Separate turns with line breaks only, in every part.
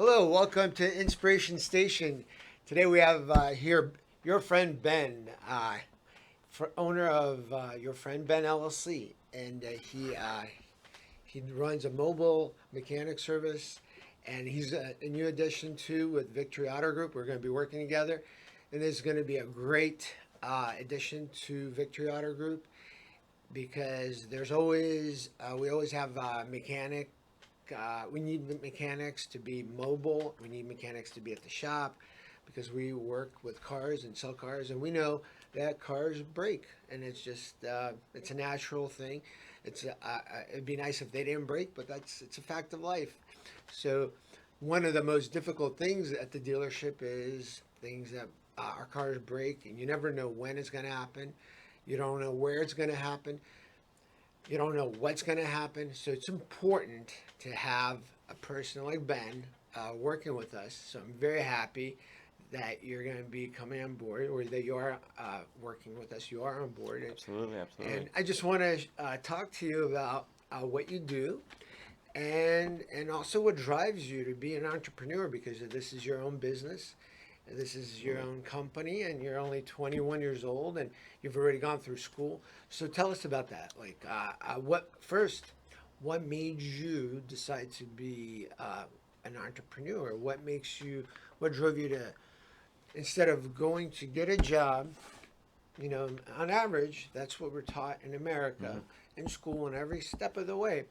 Hello, welcome to Inspiration Station. Today we have here your friend Ben, owner of Your Friend Ben LLC, and he runs a mobile mechanic service, and he's a new addition to with Victory Auto Group. We're going to be working together, and this is going to be a great addition to Victory Auto Group because there's always we always have mechanic we need mechanics to be mobile. We need mechanics to be at the shop because we work with cars and sell cars, and we know that cars break, and it's a natural thing. It'd be nice if they didn't break, but it's a fact of life. So one of the most difficult things at the dealership is things that our cars break, and you never know when it's going to happen. You don't know where it's going to happen. You don't know what's going to happen. So it's important to have a person like Ben working with us. So I'm very happy that you're going to be coming on board, or that you are working with us. You are on board.
Absolutely,
And
absolutely.
I just want to talk to you about what you do, and also what drives you to be an entrepreneur, because this is your own business. This is your
Absolutely.
own company, and you're only 21 years old, and you've already gone through school. So tell us about that. What made you decide to be an entrepreneur? What drove you to, instead of going to get a job, on average, that's what we're taught in America,
hmm
in school, and every step of the way.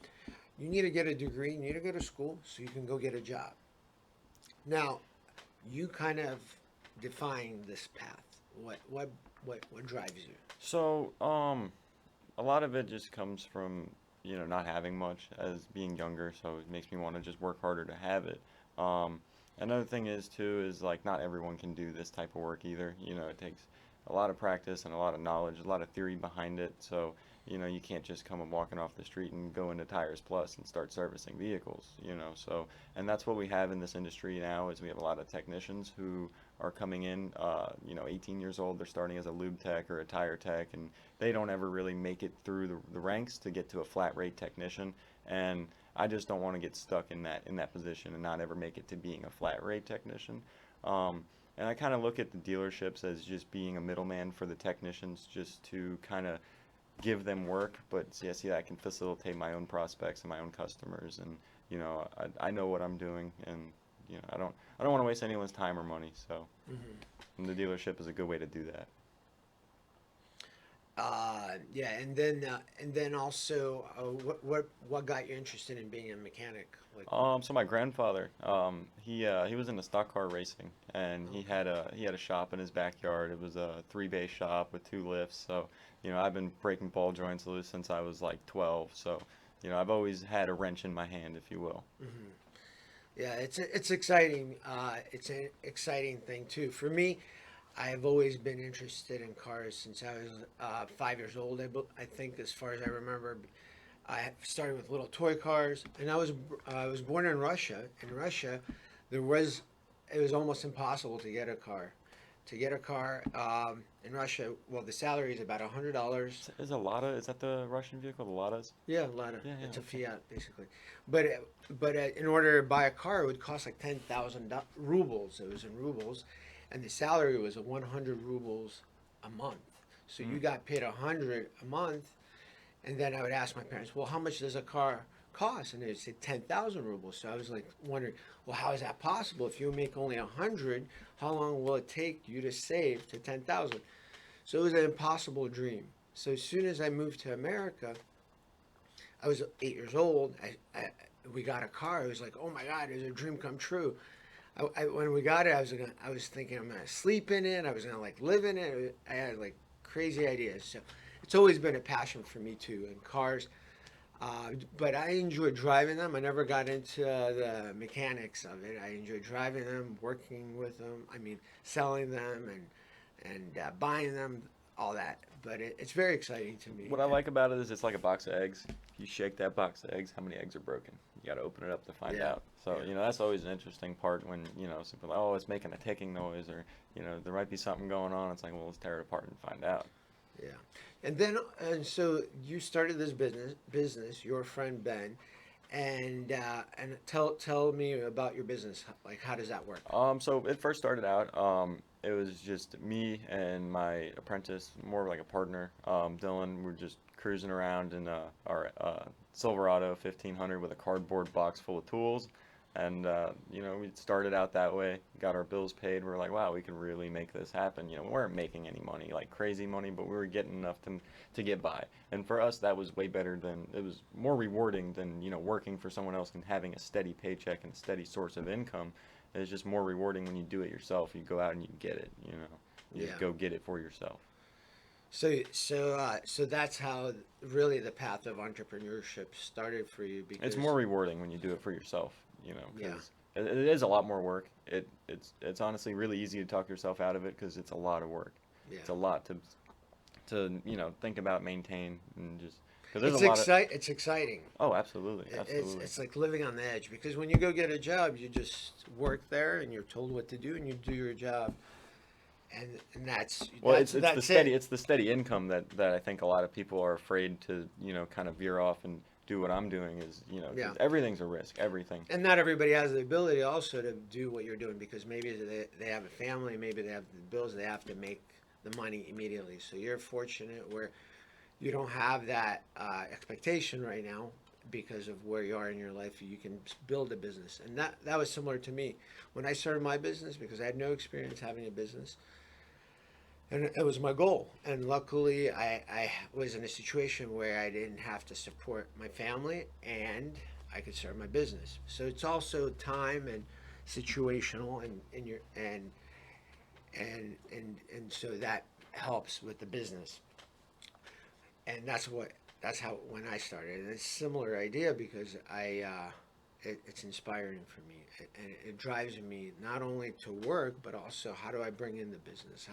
You need to get a degree, you need to go to school so you can go get a job. Now, you kind of define this path. What drives you?
a lot of it just comes from, not having much as being younger, so it makes me want to just work harder to have it. Um, Another thing is too is like not everyone can do this type of work either. It takes a lot of practice and a lot of knowledge, a lot of theory behind it. So, you can't just come walking off the street and go into Tires Plus and start servicing vehicles. And that's what we have in this industry now is we have a lot of technicians who are coming in, 18 years old. They're starting as a lube tech or a tire tech, and they don't ever really make it through the ranks to get to a flat rate technician. And I just don't want to get stuck in that position and not ever make it to being a flat rate technician. Um, and I kind of look at the dealerships as just being a middleman for the technicians, just to kind of give them work. But see, I can facilitate my own prospects and my own customers, and I know what I'm doing, and I don't want to waste anyone's time or money. So,
Hmm.
and the dealership is a good way to do that.
Yeah, and then also, what got you interested in being a mechanic? Like,
So my grandfather, he was into stock car racing, and
okay.
he had a shop in his backyard. It was a three bay shop with two lifts. So, I've been breaking ball joints loose since I was like 12. So, I've always had a wrench in my hand, if you will.
Hmm. Yeah, it's exciting. It's an exciting thing too. For me, I have always been interested in cars since I was 5 years old. I think, as far as I remember, I started with little toy cars, and I was born in Russia. In Russia, there was it was almost impossible to get a car. To get a car in Russia, well, the salary is about $100.
Is a Lada? Is that the Russian vehicle, the Ladas?
Yeah, Lada.
Yeah, yeah,
It's a
okay.
Fiat, basically. But in order to buy a car, it would cost like 10,000 rubles. It was in rubles, and the salary was 100 rubles a month. So you
Mm.
got paid 100 a month, and then I would ask my parents, well, how much does a car cost? And they'd say 10,000 rubles. So I was like wondering, well, how is that possible? If you make only 100, how long will it take you to save to 10,000? So it was an impossible dream. So as soon as I moved to America, I was 8 years old. We got a car. It was like, oh my God, it was a dream come true. When we got it, I was thinking I'm gonna sleep in it. I was gonna like live in it. I had like crazy ideas. So it's always been a passion for me too, and cars. But I enjoy driving them. I never got into the mechanics of it. I enjoy driving them, working with them. I mean, selling them and buying them, all that. But it's very exciting to me.
What I like about it is it's like a box of eggs. If you shake that box of eggs, how many eggs are broken? You got to open it up to find
Yeah,
out. So,
yeah.
that's always an interesting part when, people are like, oh, it's making a ticking noise, or, there might be something going on. It's like, well, let's tear it apart and find out.
Yeah, and so you started this business, your friend Ben, And tell me about your business. Like, how does that work?
So it first started out, it was just me and my apprentice, more like a partner, Dylan. We're just cruising around in our Silverado 1500 with a cardboard box full of tools. And, we started out that way, got our bills paid. We're like, wow, we could really make this happen. We weren't making any money, like crazy money, but we were getting enough to get by. And for us, that was way better than, it was more rewarding than, working for someone else and having a steady paycheck and a steady source of income. It's just more rewarding when you do it yourself. You go out and you get it, You just
Yeah.
go get it for yourself.
So that's how really the path of entrepreneurship started for you
It's
because
more rewarding when you do it for yourself,
yeah,
because it is a lot more work. It's honestly really easy to talk yourself out of it because it's a lot of work.
yeah.
It's a lot to think about, maintain, and just because there's a lot of.
It's exciting.
Oh, absolutely,
It's
absolutely.
it's like living on the edge because when you go get a job, you just work there and you're told what to do and you do your job, and
Well, it's the
that's it.
steady income that I think a lot of people are afraid to kind of veer off and do what I'm doing is
Yeah.
'cause everything's a risk, everything.
And not everybody has the ability also to do what you're doing because maybe they have a family, maybe they have the bills, they have to make the money immediately. So you're fortunate where you don't have that expectation right now because of where you are in your life. You can build a business, and that was similar to me when I started my business because I had no experience having a business, and it was my goal. And luckily, I was in a situation where I didn't have to support my family, and I could start my business. So it's also time and situational, and so that helps with the business. And that's how when I started. And it's a similar idea because it's inspiring for me, and it drives me not only to work but also how do I bring in the business.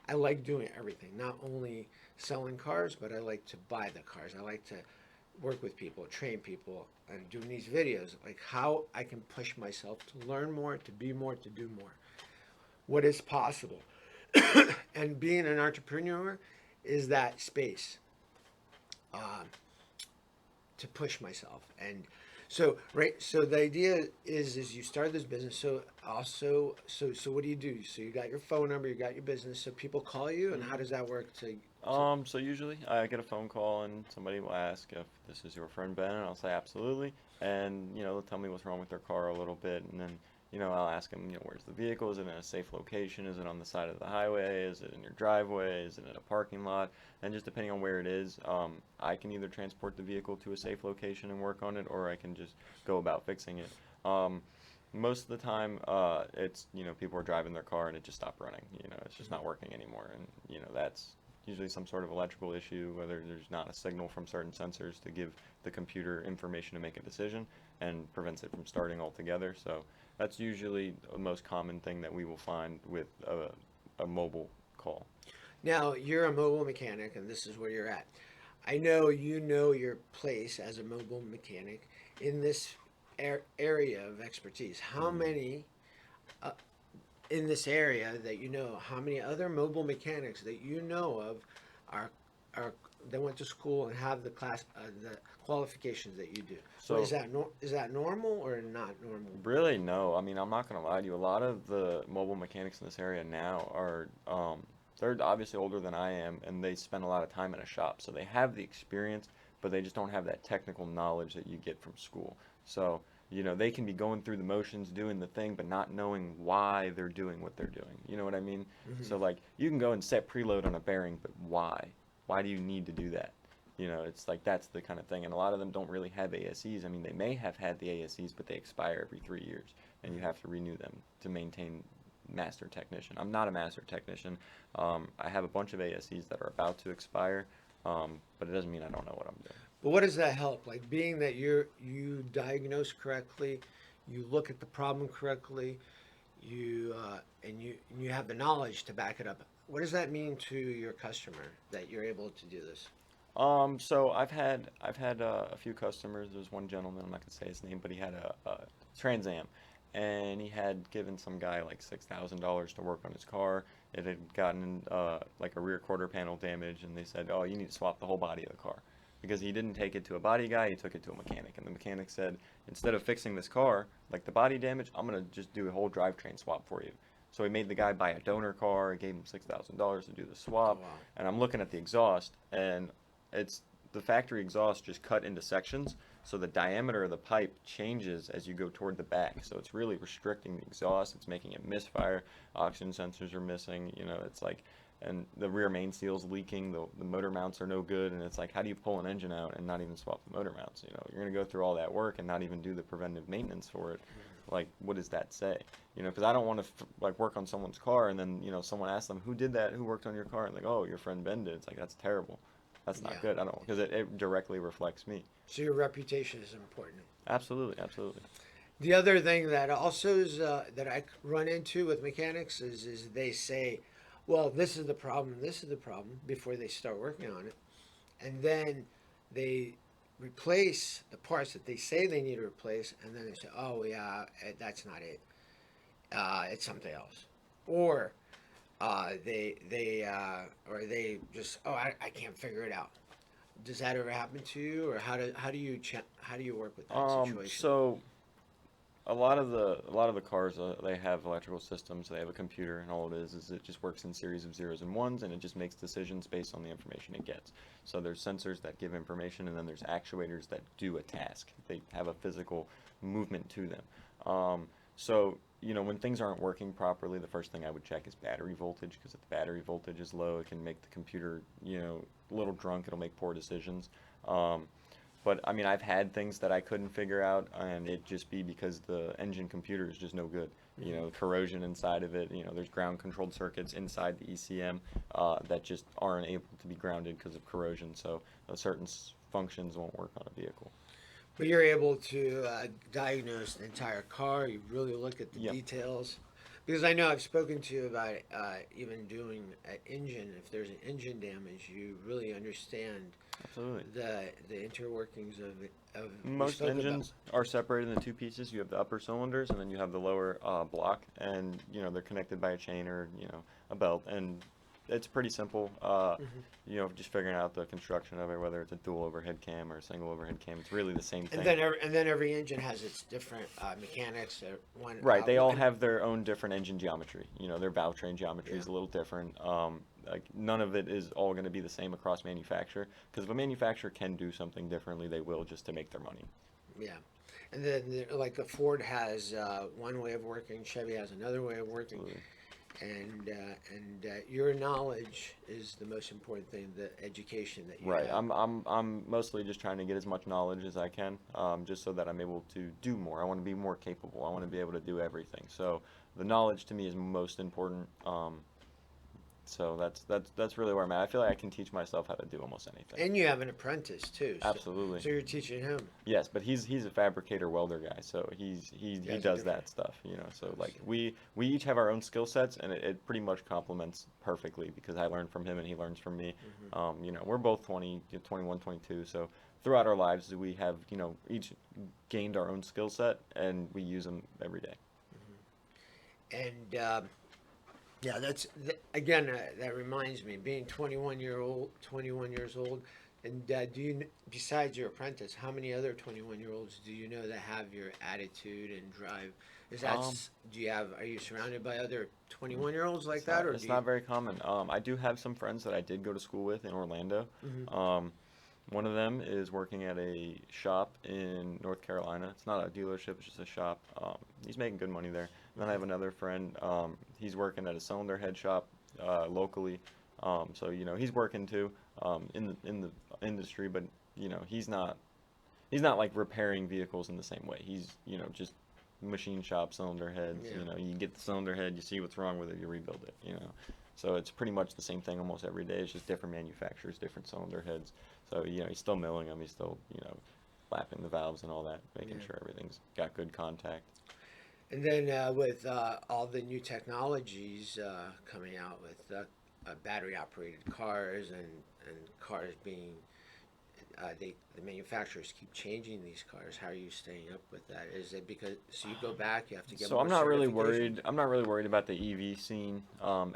I like doing everything, not only selling cars, but I like to buy the cars. I like to work with people, train people, and doing these videos, like how I can push myself to learn more, to be more, to do more. What is possible, and being an entrepreneur is that space uh, to push myself. And so the idea is you start this business. So also, so what do you do? So you got your phone number, you got your business. So people call you, and how does that work? To
So usually I get a phone call and somebody will ask if this is your friend Ben, and I'll say absolutely, and they'll tell me what's wrong with their car a little bit, and then I'll ask them, where's the vehicle? Is it in a safe location? Is it on the side of the highway? Is it in your driveway? Is it in a parking lot? And just depending on where it is, I can either transport the vehicle to a safe location and work on it, or I can just go about fixing it. Most of the time, it's people are driving their car and it just stopped running. It's just not working anymore, and that's usually some sort of electrical issue, whether there's not a signal from certain sensors to give the computer information to make a decision and prevents it from starting altogether. So that's usually the most common thing that we will find with a mobile call.
now you're a mobile mechanic, and this is where you're at. I know you know your place as a mobile mechanic in this area of expertise. How
Mhm.
many uh, in this area that you know? How many other mobile mechanics that you know of are are that went to school and have the qualifications that you do? Well,
So
is that normal or not normal?
really, no. I mean, I'm not gonna lie to you. A lot of the mobile mechanics in this area now are, they're obviously older than I am, and they spend a lot of time in a shop, so they have the experience, but they just don't have that technical knowledge that you get from school. So, they can be going through the motions, doing the thing, but not knowing why they're doing what they're doing. You know what I mean?
Hmm.
So, like, you can go and set preload on a bearing, but why? Why do you need to do that? It's like that's the kind of thing. And a lot of them don't really have ASEs. I mean, they may have had the ASEs, but they expire every 3 years, and you have to renew them to maintain master technician. I'm not a master technician. I have a bunch of ASEs that are about to expire, but it doesn't mean I don't know what I'm doing.
But what does that help? Like being that you diagnose correctly, you look at the problem correctly, and you have the knowledge to back it up. What does that mean to your customer that you're able to do this?
So I've had a few customers. There's one gentleman, I'm not gonna say his name, but he had a Trans Am, and he had given some guy like $6,000 to work on his car. It had gotten like a rear quarter panel damage, and they said, "Oh, you need to swap the whole body of the car." because he didn't take it to a body guy, he took it to a mechanic. And the mechanic said, instead of fixing this car, like the body damage, I'm going to just do a whole drivetrain swap for you. So he made the guy buy a donor car, he gave him $6,000 to do the
Oh
swap.
wow.
And I'm looking at the exhaust, and it's the factory exhaust just cut into sections, so the diameter of the pipe changes as you go toward the back. So it's really restricting the exhaust. It's making it misfire. Oxygen sensors are missing. It's like, and the rear main seal's leaking. The motor mounts are no good. And it's like, how do you pull an engine out and not even swap the motor mounts? You're gonna go through all that work and not even do the preventive maintenance for it. Like, what does that say? Because I don't want to like work on someone's car and then someone asks them, who did that? Who worked on your car? And like, oh, your friend Ben did. It's like, that's terrible. That's not
Yeah.
good. I don't, because it directly reflects me.
So your reputation is important.
Absolutely, absolutely.
The other thing that also is that I run into with mechanics is they say, well, this is the problem, this is the problem before they start working on it, and then they replace the parts that they say they need to replace, and then they say, oh yeah, that's not it. It's something else, or they just, oh, I can't figure it out. Does that ever happen to you, or how do you work with that situation?
So a lot of the cars, they have electrical systems. They have a computer, and all it is it just works in series of zeros and ones, and it just makes decisions based on the information it gets. So there's sensors that give information, and then there's actuators that do a task. They have a physical movement to them. So when things aren't working properly, the first thing I would check is battery voltage, because if the battery voltage is low, it can make the computer a little drunk. It'll make poor decisions. But I mean, I've had things that I couldn't figure out, and it just be because the engine computer is just no good. Corrosion inside of it. There's ground controlled circuits inside the ECM that just aren't able to be grounded because of corrosion. So certain functions won't work on a vehicle.
But you're able to diagnose the entire car. You really look at the
Yep.
details. Because I know I've spoken to you about even doing an engine. If there's an engine damage, you really understand
Absolutely.
the interworkings of we
Most
spoke about.
engines are separated into two pieces. You have the upper cylinders, and then you have the lower block, and they're connected by a chain or a belt, and it's pretty simple. Just figuring out the construction of it, whether it's a dual overhead cam or a single overhead cam. It's really the same thing.
And then every engine has its different mechanics. One
Right, they all have their own different engine geometry. Their valve train geometry is a
Yeah.
little different. Like none of it is all going to be the same across manufacturer. Because if a manufacturer can do something differently, they will just to make their money.
Yeah, and then like the Ford has one way of working, Chevy has another way of working.
Absolutely.
And your knowledge is the most important thing, the education that you
Right.
have.
I'm mostly just trying to get as much knowledge as I can, just so that I'm able to do more. I want to be more capable. I want to be able to do everything. So the knowledge to me is most important. So that's really where I'm at. I feel like I can teach myself how to do almost anything.
And you have an apprentice too.
Absolutely.
So you're teaching him.
Yes, but he's a fabricator welder guy, so he
guys are
does
different.
that stuff. So like we each have our own skill sets, and it pretty much complements perfectly because I learn from him and he learns from me. We're both 20, 21, 22, so throughout our lives we have each gained our own skill set and we use them every day.
And yeah, again, that reminds me, being 21 years old, and do you, besides your apprentice, how many other 21-year-olds do you know that have your attitude and drive? Is that, are you surrounded by other 21-year-olds like that, or
It's
do
not
you?
very common. I do have some friends that I did go to school with in Orlando.
Mhm.
One of them is working at a shop in North Carolina. It's not a dealership, it's just a shop. He's making good money there. And then I have another friend, he's working at a cylinder head shop locally. So, he's working too in the industry, but, he's not like repairing vehicles in the same way. He's, just machine shop cylinder heads.
Yeah.
You get the cylinder head, you see what's wrong with it, you rebuild it. So it's pretty much the same thing almost every day. It's just different manufacturers, different cylinder heads. So, he's still milling them. He's still, lapping the valves and all that, making
Yeah.
sure everything's got good contact.
And then with all the new technologies coming out with battery-operated cars and cars being, the manufacturers keep changing these cars. How are you staying up with that? Is it because so you go back, you have to get
So
more
I'm not really
certification?
worried. I'm not really worried about the EV scene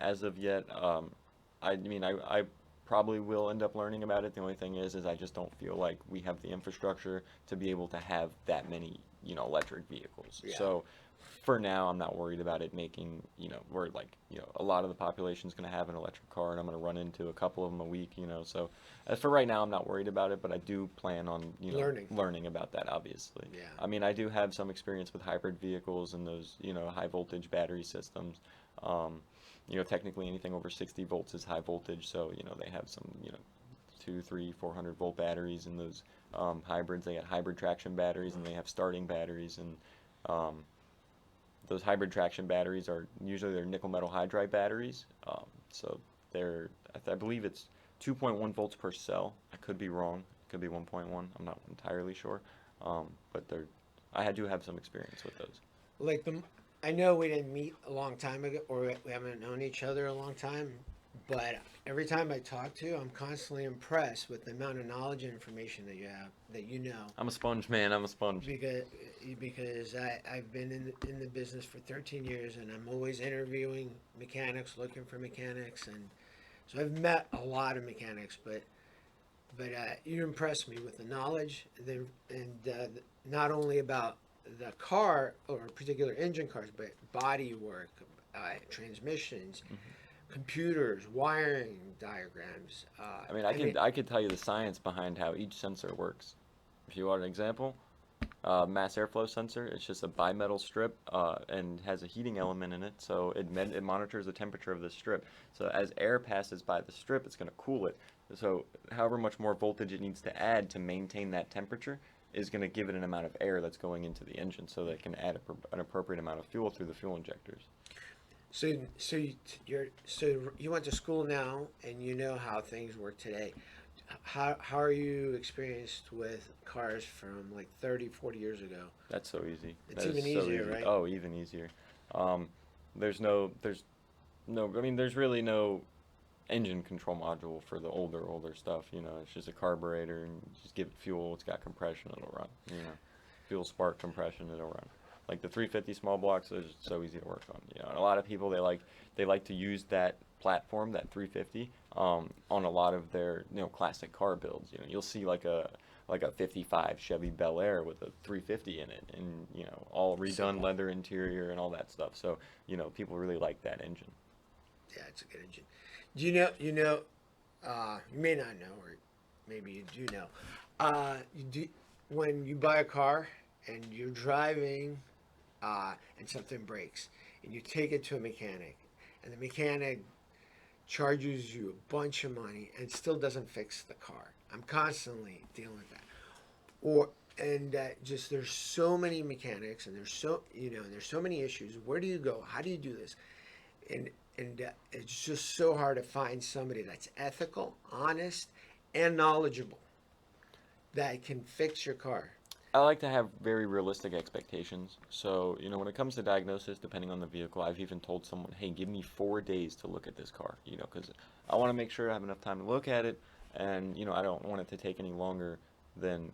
as of yet. I mean, I probably will end up learning about it. The only thing is I just don't feel like we have the infrastructure to be able to have that many, electric vehicles.
Yeah.
So for now, I'm not worried about it making, where like, a lot of the population is going to have an electric car, and I'm going to run into a couple of them a week, So for right now, I'm not worried about it, but I do plan on, learning about that, obviously.
Yeah.
I mean, I do have some experience with hybrid vehicles and those, high voltage battery systems. Technically anything over 60 volts is high voltage, so, they have some, 2, 3, 400-volt batteries in those hybrids. They got hybrid traction batteries, and they have starting batteries, and those hybrid traction batteries are usually they're nickel metal hydride batteries. So they're, I believe it's 2.1 volts per cell. I could be wrong. It could be 1.1. I'm not entirely sure. But I do have some experience with those.
Like I know we didn't meet a long time ago, or we haven't known each other a long time, but every time I talk to you, I'm constantly impressed with the amount of knowledge and information that you have, that you know.
I'm a sponge, man. I'm a sponge.
Because I've been in the business for 13 years, and I'm always interviewing mechanics, looking for mechanics, and so I've met a lot of mechanics, but you impress me with the knowledge, and not only about the car or particular engine cars, but body work, transmissions, computers, wiring diagrams.
I mean, I could tell you the science behind how each sensor works. If you want an example, mass airflow sensor, it's just a bimetal strip and has a heating element in it, so it monitors the temperature of the strip. So as air passes by the strip, it's going to cool it. So however much more voltage it needs to add to maintain that temperature is going to give it an amount of air that's going into the engine, so that it can add an appropriate amount of fuel through the fuel injectors.
So you went to school now, and you know how things work today. How are you experienced with cars from like 30, 40 years ago?
That's so easy.
It's
That
even
is so
easier,
easy.
right?
Oh, even easier. There's I mean, there's really no engine control module for the older stuff. It's just a carburetor, and you just give it fuel. It's got compression, it'll run. Fuel, spark, compression, it'll run. Like the 350 small blocks is so easy to work on. And a lot of people they like to use that platform, that 350, on a lot of their classic car builds. You'll see like a 55 Chevy Bel Air with a 350 in it, and all redone leather interior and all that stuff. So people really like that engine.
Yeah, it's a good engine. Do you know? You may not know, or maybe you do know. When you buy a car and you're driving, and something breaks, and you take it to a mechanic, and the mechanic charges you a bunch of money and still doesn't fix the car. I'm constantly dealing with that. Just there's so many mechanics, and there's so many issues. Where do you go? How do you do this? And it's just so hard to find somebody that's ethical, honest, and knowledgeable that can fix your car.
I like to have very realistic expectations. So, when it comes to diagnosis, depending on the vehicle, I've even told someone, hey, give me 4 days to look at this car, because I want to make sure I have enough time to look at it, and, I don't want it to take any longer than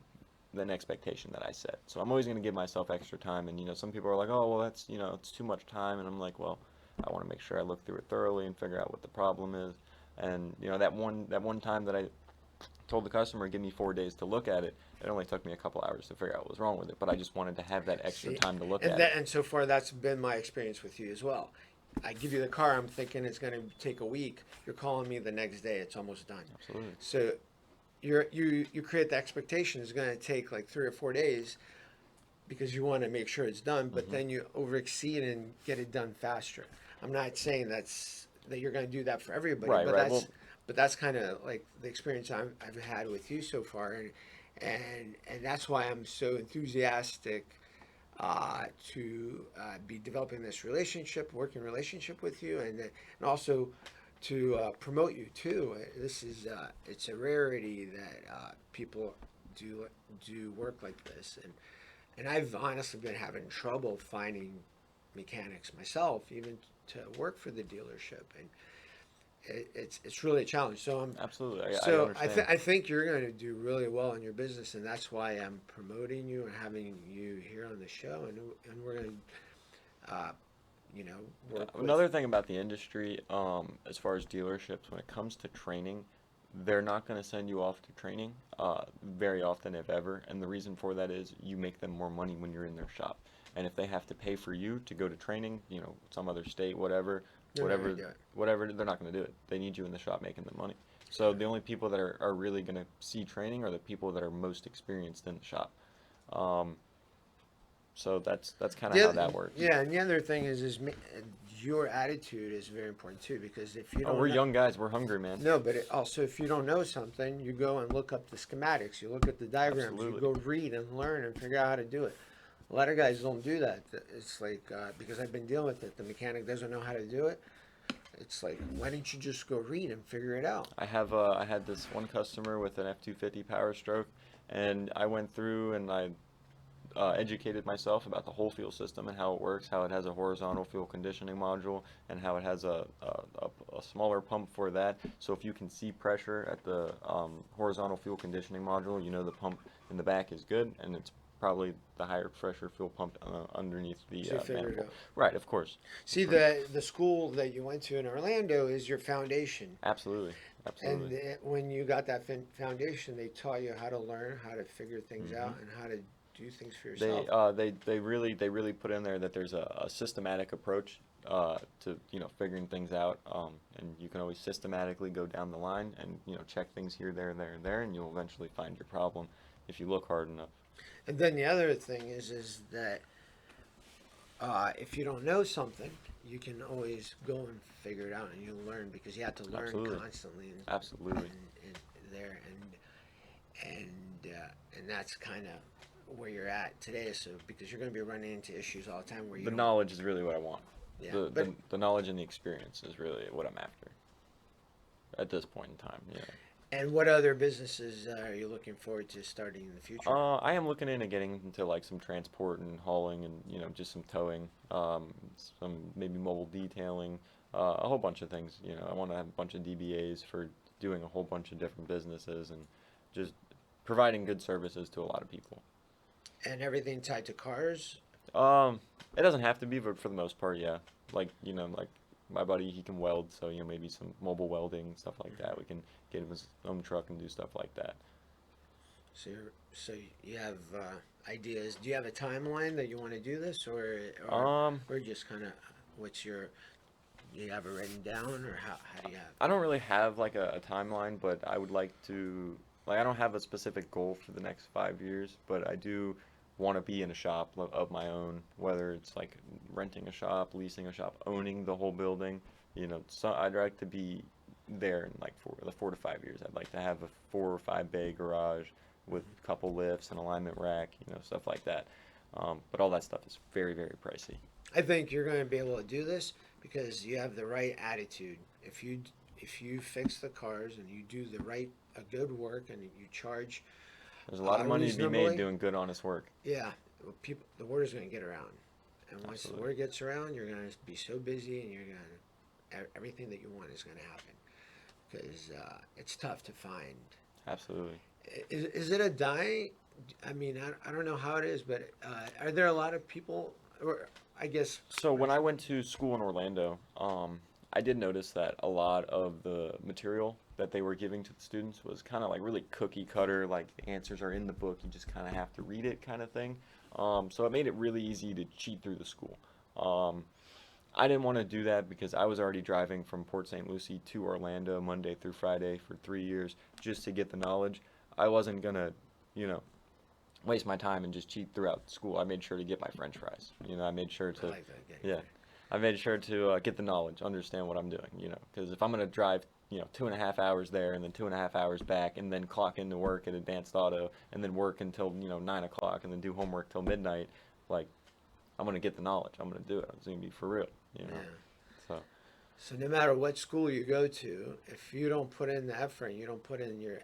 expectation that I set. So I'm always going to give myself extra time, and, some people are like, oh, well, that's, it's too much time, and I'm like, well, I want to make sure I look through it thoroughly and figure out what the problem is. And, that one time that I told the customer, give me 4 days to look at it, it only took me a couple hours to figure out what was wrong with it, but I just wanted to have that extra time to look at it.
And so far, that's been my experience with you as well. I give you the car, I'm thinking it's going to take a week. You're calling me the next day, it's almost done.
Absolutely.
So you create the expectation it's going to take like 3 or 4 days because you want to make sure it's done, but then you overexceed and get it done faster. I'm not saying that you're going to do that for everybody,
Right,
but
right.
but that's kind of like the experience I've had with you so far, and that's why I'm so enthusiastic to be developing this working relationship with you, and also to promote you too. It's a rarity that people do work like this, and I've honestly been having trouble finding mechanics myself, even to work for the dealership, and it's really a challenge. So
Absolutely. I
so
understand.
I think you're going to do really well in your business, and that's why I'm promoting you and having you here on the show, and we're going to work with.
Another thing about the industry, as far as dealerships, when it comes to training, they're not going to send you off to training very often, if ever. And the reason for that is you make them more money when you're in their shop. And if they have to pay for you to go to training, some other state, whatever,
They're not gonna do it.
whatever, they're not going to do it. They need you in the shop making the money. So the only people that are really going to see training are the people that are most experienced in the shop. Um, so that's kind of how that works.
Yeah, and the other thing your attitude is very important too, because if you
Oh,
don't
we're
know,
young guys. We're hungry, man.
no, but also if you don't know something, you go and look up the schematics, you look at the diagrams,
Absolutely.
you go read and learn and figure out how to do it. A lot of guys don't do that. It's like because I've been dealing with it, the mechanic doesn't know how to do it. It's like, why don't you just go read and figure it out?
I had this one customer with an F-250 Power Stroke, and I went through and I educated myself about the whole fuel system and how it works, how it has a horizontal fuel conditioning module, and how it has a smaller pump for that. So if you can see pressure at the horizontal fuel conditioning module, you know the pump in the back is good, and it's probably the higher pressure fuel pump underneath the
So you figured it
manifold.
out.
Right, of course.
See, the school that you went to in Orlando is your foundation.
Absolutely.
And
Absolutely.
when you got that foundation, they taught you how to learn, how to figure things
Mhm.
out, and how to do things for yourself.
They really put in there that there's a systematic approach to figuring things out, and you can always systematically go down the line and check things here, there, there, and there, and you'll eventually find your problem if you look hard enough.
And then the other thing is that if you don't know something, you can always go and figure it out, and you'll learn because you have to learn
Absolutely.
constantly.
Absolutely.
And there, and that's kind of where you're at today. So because you're going to be running into issues all the time where you
The
don't-
knowledge is really what I want.
Yeah,
The knowledge and the experience is really what I'm after at this point in time. Yeah.
And what other businesses are you looking forward to starting in the future?
I am looking into getting into like some transport and hauling and just some towing, some maybe mobile detailing, a whole bunch of things. I want to have a bunch of DBAs for doing a whole bunch of different businesses and just providing good services to a lot of people.
And everything tied to cars?
It doesn't have to be, but for the most part, yeah. Like like my buddy, he can weld, so maybe some mobile welding stuff like that. We can get him his own truck and do stuff like that.
So you have ideas. Do you have a timeline that you want to do this, or just kind of what's your? Do you have it written down, or how do you have?
I don't really have like a timeline, but I would like to, like, I don't have a specific goal for the next 5 years, but I do want to be in a shop of my own, whether it's like renting a shop, leasing a shop, owning the whole building. So I'd like to be there in like for the 4 to 5 years. I'd like to have a 4 or 5 bay garage with a couple lifts, an alignment rack, stuff like that. But all that stuff is very, very pricey.
I think you're going to be able to do this because you have the right attitude. If you fix the cars and you do a good work and you charge,
There's a lot of money to be made
reasonably.
doing good, honest work.
yeah, the word is going to get around. And once the
Absolutely.
word gets around, you're going to be so busy, and you're going to everything that you want is going to happen because it's tough to find.
Absolutely.
Is it a die? I mean, I don't know how it is, but are there a lot of people, or I guess,
So when I went to school in Orlando, I did notice that a lot of the material that they were giving to the students was kind of like really cookie cutter, like the answers are in the book, you just kind of have to read it kind of thing. So it made it really easy to cheat through the school. I didn't want to do that because I was already driving from Port St. Lucie to Orlando Monday through Friday for 3 years just to get the knowledge. I wasn't gonna, waste my time and just cheat throughout school. I made sure to get my French fries. I made sure
I
to,
like that.
yeah, I made sure to get the knowledge, understand what I'm doing. Because if I'm gonna drive, 2.5 hours there and then 2.5 hours back, and then clock into work at Advanced Auto, and then work until 9 o'clock, and then do homework till midnight, like I'm gonna get the knowledge. I'm gonna do it. It's gonna be for real.
Yeah.
So
So no matter what school you go to, if you don't put in the effort, and you don't put in your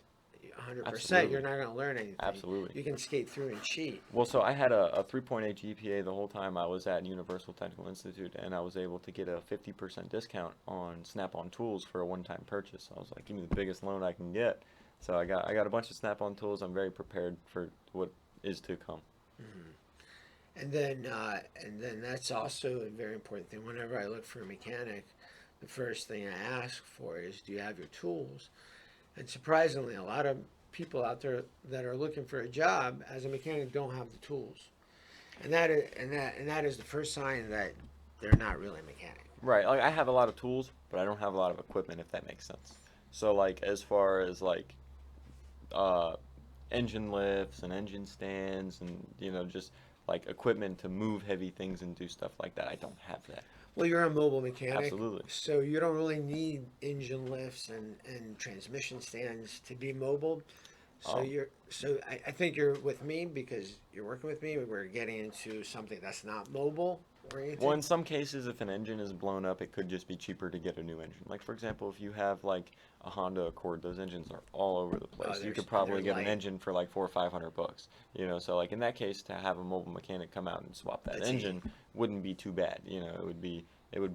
100%,
Absolutely.
you're not going to learn anything.
Absolutely.
You can skate through and cheat.
Well, so I had a 3.8 GPA the whole time I was at Universal Technical Institute, and I was able to get a 50% discount on Snap-on tools for a one-time purchase. I was like, give me the biggest loan I can get. So I got a bunch of Snap-on tools. I'm very prepared for what is to come.
And then that's also a very important thing. Whenever I look for a mechanic, the first thing I ask for is, do you have your tools? And surprisingly, a lot of people out there that are looking for a job as a mechanic don't have the tools, and that is the first sign that they're not really a mechanic.
Right. Like I have a lot of tools, but I don't have a lot of equipment, if that makes sense. So like as far as like uh, engine lifts and engine stands and just like equipment to move heavy things and do stuff like that, I don't have that.
Well, you're a mobile mechanic,
Absolutely.
so you don't really need engine lifts and transmission stands to be mobile. So
Um,
I think you're with me because you're working with me. We're getting into something that's not mobile
Well,
oriented.
in some cases, if an engine is blown up, it could just be cheaper to get a new engine. Like, for example, if you have like a Honda Accord, those engines are all over the place. You could
And they're
probably get an
light.
engine for like 400 or 500 bucks. So like in that case, to have a mobile mechanic come out and swap that
That's easy.
engine wouldn't be too bad. It would be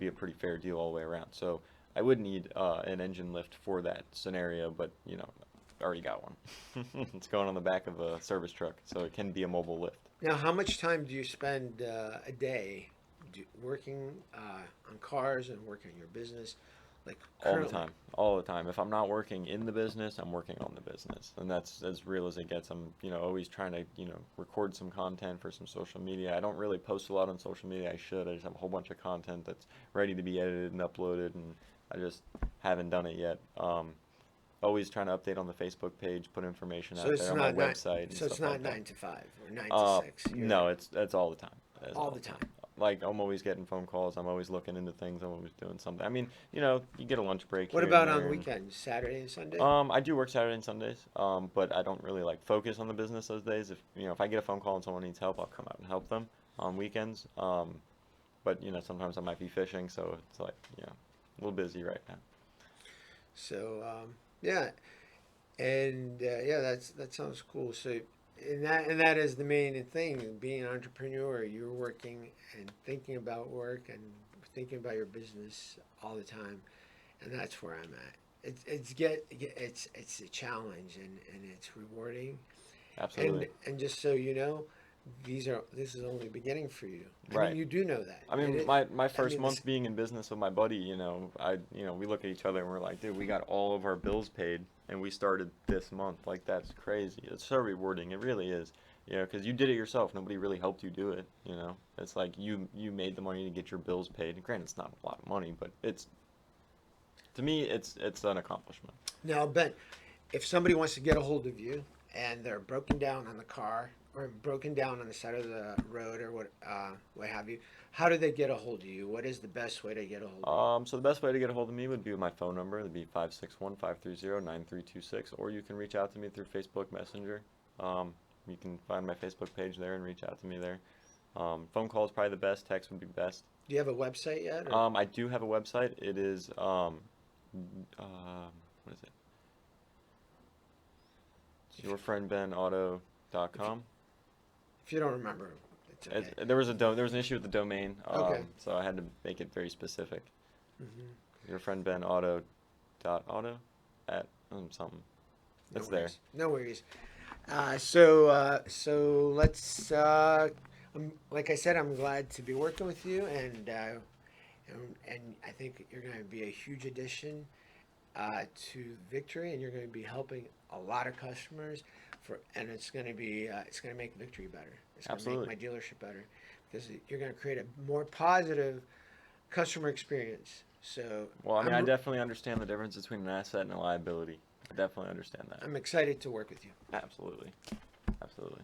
a pretty fair deal all the way around. So I would need an engine lift for that scenario, but I already got one. It's going on the back of a service truck, so it can be a mobile lift.
Now, how much time do you spend a day working on cars and working on your business? Like
All the
currently,
time, all the time. If I'm not working in the business, I'm working on the business, and that's as real as it gets. I'm, always trying to, record some content for some social media. I don't really post a lot on social media. I should. I just have a whole bunch of content that's ready to be edited and uploaded, and I just haven't done it yet. Always trying to update on the Facebook page, put information
so
out
it's
there on my
not nine.
website and
So it's
stuff
not
like that.
9 to 5 or 9 to 6.
No, it's all the time. It's
All
all
the
the time.
time.
Like I'm always getting phone calls. I'm always looking into things. I'm always doing something. I mean, you get a lunch break
What
here and
about on
there. And,
weekends, Saturday and Sunday?
I do work Saturday and Sundays. But I don't really like focus on the business those days. If I get a phone call and someone needs help, I'll come out and help them on weekends. But sometimes I might be fishing, so it's like a little busy right now.
So yeah, and yeah, that sounds cool. So and that is the main thing. Being an entrepreneur, you're working and thinking about work and thinking about your business all the time, and that's where I'm at. It's a challenge and it's rewarding. And
Absolutely.
just so you know, this is only the beginning for you. I mean,
Right.
you do know that.
I
It,
mean,
it,
my
I
first
mean, this,
month being in business with my buddy, we look at each other and we're like, dude, we got all of our bills paid and we started this month. Like, that's crazy. It's so rewarding. It really is. Because you did it yourself. Nobody really helped you do it. It's like you made the money to get your bills paid. And granted, it's not a lot of money, but to me, it's an accomplishment.
now, Ben, if somebody wants to get a hold of you and they're broken down on the car or broken down on the side of the road or what have you, how do they get a hold of you? What is the best way to get a hold of you?
So the best way to get a hold of me would be with my phone number. It'd be 561-530-9326, or you can reach out to me through Facebook Messenger. You can find my Facebook page there and reach out to me there. Phone call is probably the best. Text would be best.
Do you have a website yet? Or
I do have a website. It is what is it? It's yourfriendbenauto.com.
if you don't remember, it's okay.
There was an issue with the domain,
Okay.
so I had to make it very specific.
Hmm.
Yourfriendbenauto.auto at something.
No
It's there.
worries. No worries. So let's. Like I said, I'm glad to be working with you, and I think you're going to be a huge addition to Victory, and you're going to be helping a lot of customers and it's going to make Victory better. It's going to make
Absolutely.
my dealership better because you're going to create a more positive customer experience. So
Well, I mean, I
I'm
definitely understand the difference between an asset and a liability. I definitely understand that.
I'm excited to work with you.
Absolutely. Absolutely.